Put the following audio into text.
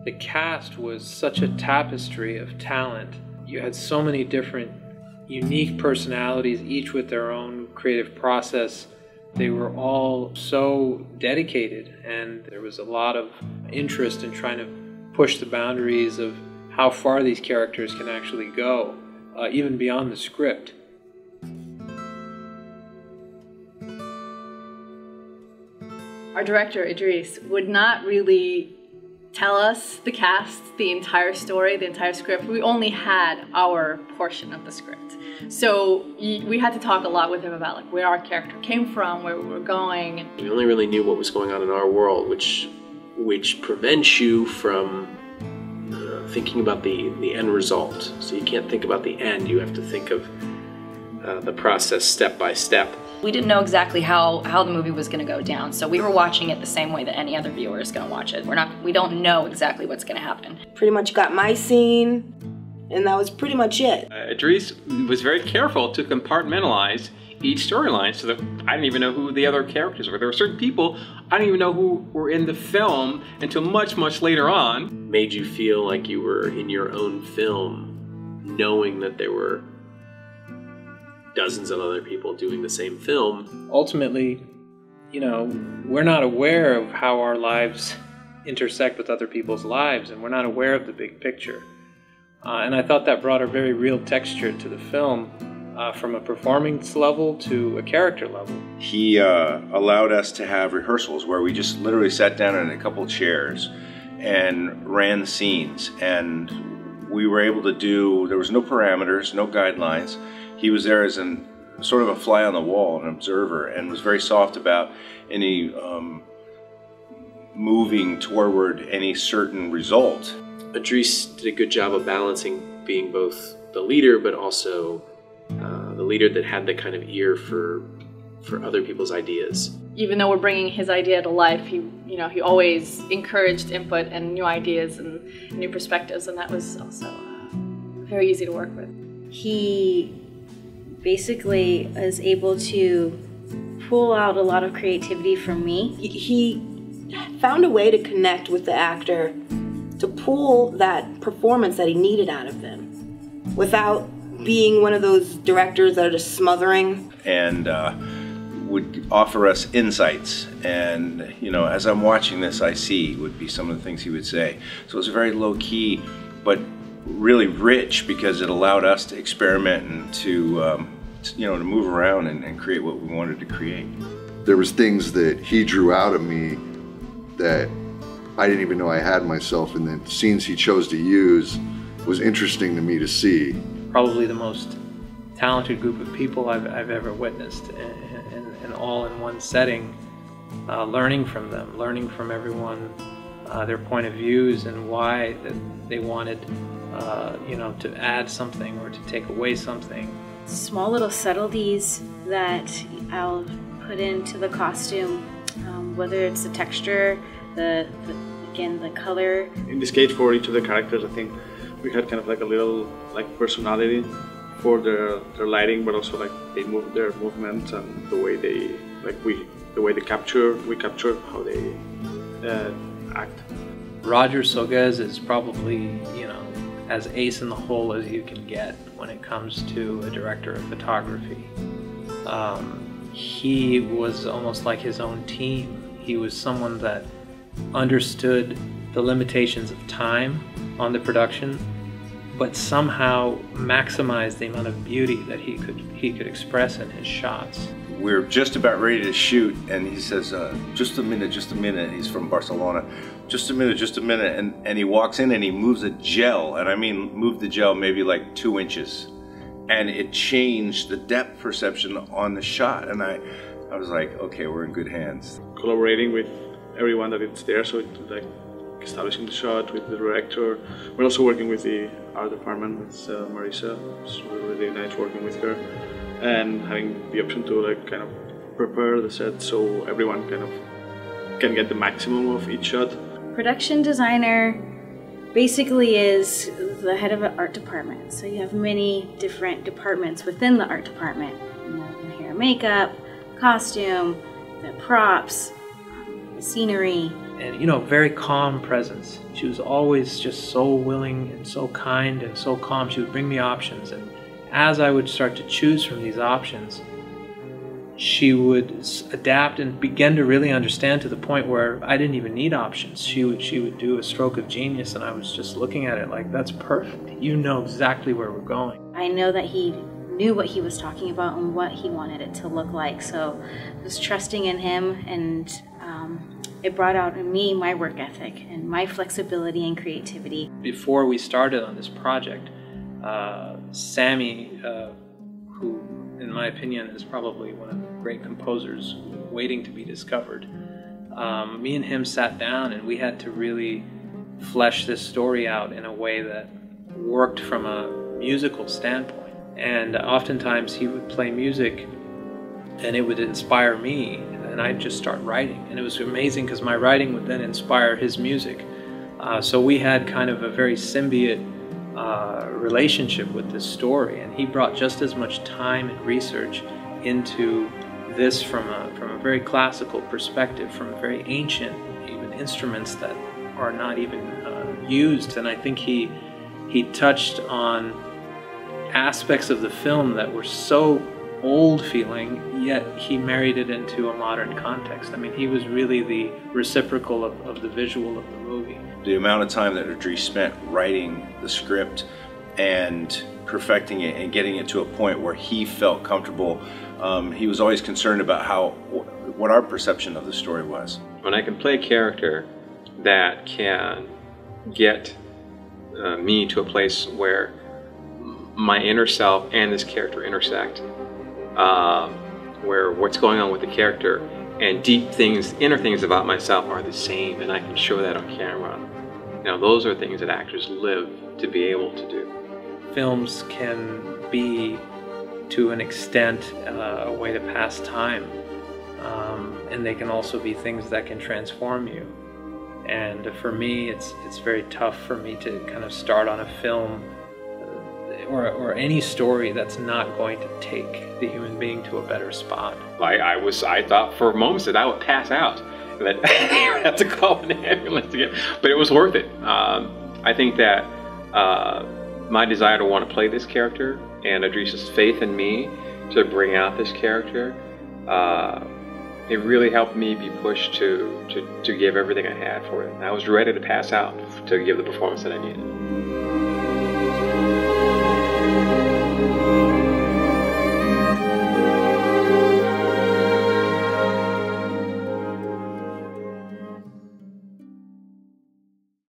The cast was such a tapestry of talent. You had so many different unique personalities, each with their own creative process. They were all so dedicated, and there was a lot of interest in trying to push the boundaries of how far these characters can actually go, even beyond the script. Our director, Edreace, would not really tell us, the cast, the entire story, the entire script. We only had our portion of the script. So we had to talk a lot with him about like where our character came from, where we were going. We only really knew what was going on in our world, which prevents you from thinking about the end result. So you can't think about the end, you have to think of the process step by step. We didn't know exactly how the movie was going to go down, so we were watching it the same way that any other viewer is going to watch it. We don't know exactly what's going to happen. Pretty much got my scene, and that was pretty much it. Edreace was very careful to compartmentalize each storyline so that I didn't even know who the other characters were. There were certain people I didn't even know who were in the film until much, much later on. Made you feel like you were in your own film, knowing that there were dozens of other people doing the same film. Ultimately, you know, we're not aware of how our lives intersect with other people's lives, and we're not aware of the big picture. And I thought that brought a very real texture to the film, from a performance level to a character level. He allowed us to have rehearsals where we just literally sat down in a couple chairs and ran the scenes, and we were able to do, there was no parameters, no guidelines. He was there as sort of a fly on the wall, an observer, and was very soft about any moving toward any certain result. Edreace did a good job of balancing being both the leader, but also the leader that had the kind of ear for other people's ideas. Even though we're bringing his idea to life, he always encouraged input and new ideas and new perspectives, and that was also very easy to work with. He basically is able to pull out a lot of creativity from me. He found a way to connect with the actor to pull that performance that he needed out of them without being one of those directors that are just smothering. And would offer us insights, and you know, as I'm watching this, I see would be some of the things he would say. So it was very low key, but really rich, because it allowed us to experiment and to move around and create what we wanted to create. There was things that he drew out of me that I didn't even know I had myself, and the scenes he chose to use was interesting to me to see. Probably the most talented group of people I've ever witnessed, and all in one setting, learning from them, learning from everyone, their point of views and why that they wanted to add something or to take away something. Small little subtleties that I'll put into the costume, whether it's the texture, the color. In this case, for each of the characters, I think we had kind of like a little personality for their lighting, but also they move their movements and the way we capture how they act. Roger Soguez is probably, as ace in the hole as you can get when it comes to a director of photography. He was almost like his own team. He was someone that understood the limitations of time on the production, but somehow maximized the amount of beauty that he could express in his shots. We're just about ready to shoot, and he says, just a minute, he's from Barcelona, just a minute, and he walks in and he moves a gel, and I mean moved the gel maybe like 2 inches, and it changed the depth perception on the shot, and I was like, okay, we're in good hands. Collaborating with everyone that is there, so establishing the shot with the director. We're also working with the art department with Marisa. It's really nice working with her, and having the option to kind of prepare the set so everyone kind of can get the maximum of each shot. Production designer basically is the head of an art department. So you have many different departments within the art department. The hair and makeup, costume, the props, the scenery, and, you know, very calm presence. She was always just so willing and so kind and so calm. She would bring me options, and as I would start to choose from these options, she would adapt and begin to really understand, to the point where I didn't even need options. She would do a stroke of genius, and I was just looking at it like, that's perfect. You know exactly where we're going. I know that he knew what he was talking about and what he wanted it to look like, so I was trusting in him, and it brought out in me my work ethic and my flexibility and creativity. Before we started on this project, Sammy, who in my opinion is probably one of the great composers waiting to be discovered, me and him sat down and we had to really flesh this story out in a way that worked from a musical standpoint. And oftentimes he would play music and it would inspire me, and I'd just start writing. And it was amazing because my writing would then inspire his music. So we had kind of a very symbiote relationship with this story, and he brought just as much time and research into this from a very classical perspective, from very ancient even instruments that are not even used. And I think he touched on aspects of the film that were so old feeling, yet he married it into a modern context. I mean, he was really the reciprocal of the visual of the movie. The amount of time that Edreace spent writing the script and perfecting it and getting it to a point where he felt comfortable, he was always concerned about what our perception of the story was. When I can play a character that can get me to a place where my inner self and this character intersect, where what's going on with the character and deep things, inner things about myself are the same, and I can show that on camera. Now, those are things that actors live to be able to do. Films can be, to an extent, a way to pass time, and they can also be things that can transform you. And for me, it's very tough for me to kind of start on a film or any story that's not going to take the human being to a better spot. I thought for moments that I would pass out, and that I would have to call an ambulance to get, but it was worth it. I think that my desire to want to play this character and Edreace's faith in me to bring out this character, it really helped me be pushed to give everything I had for it. I was ready to pass out to give the performance that I needed.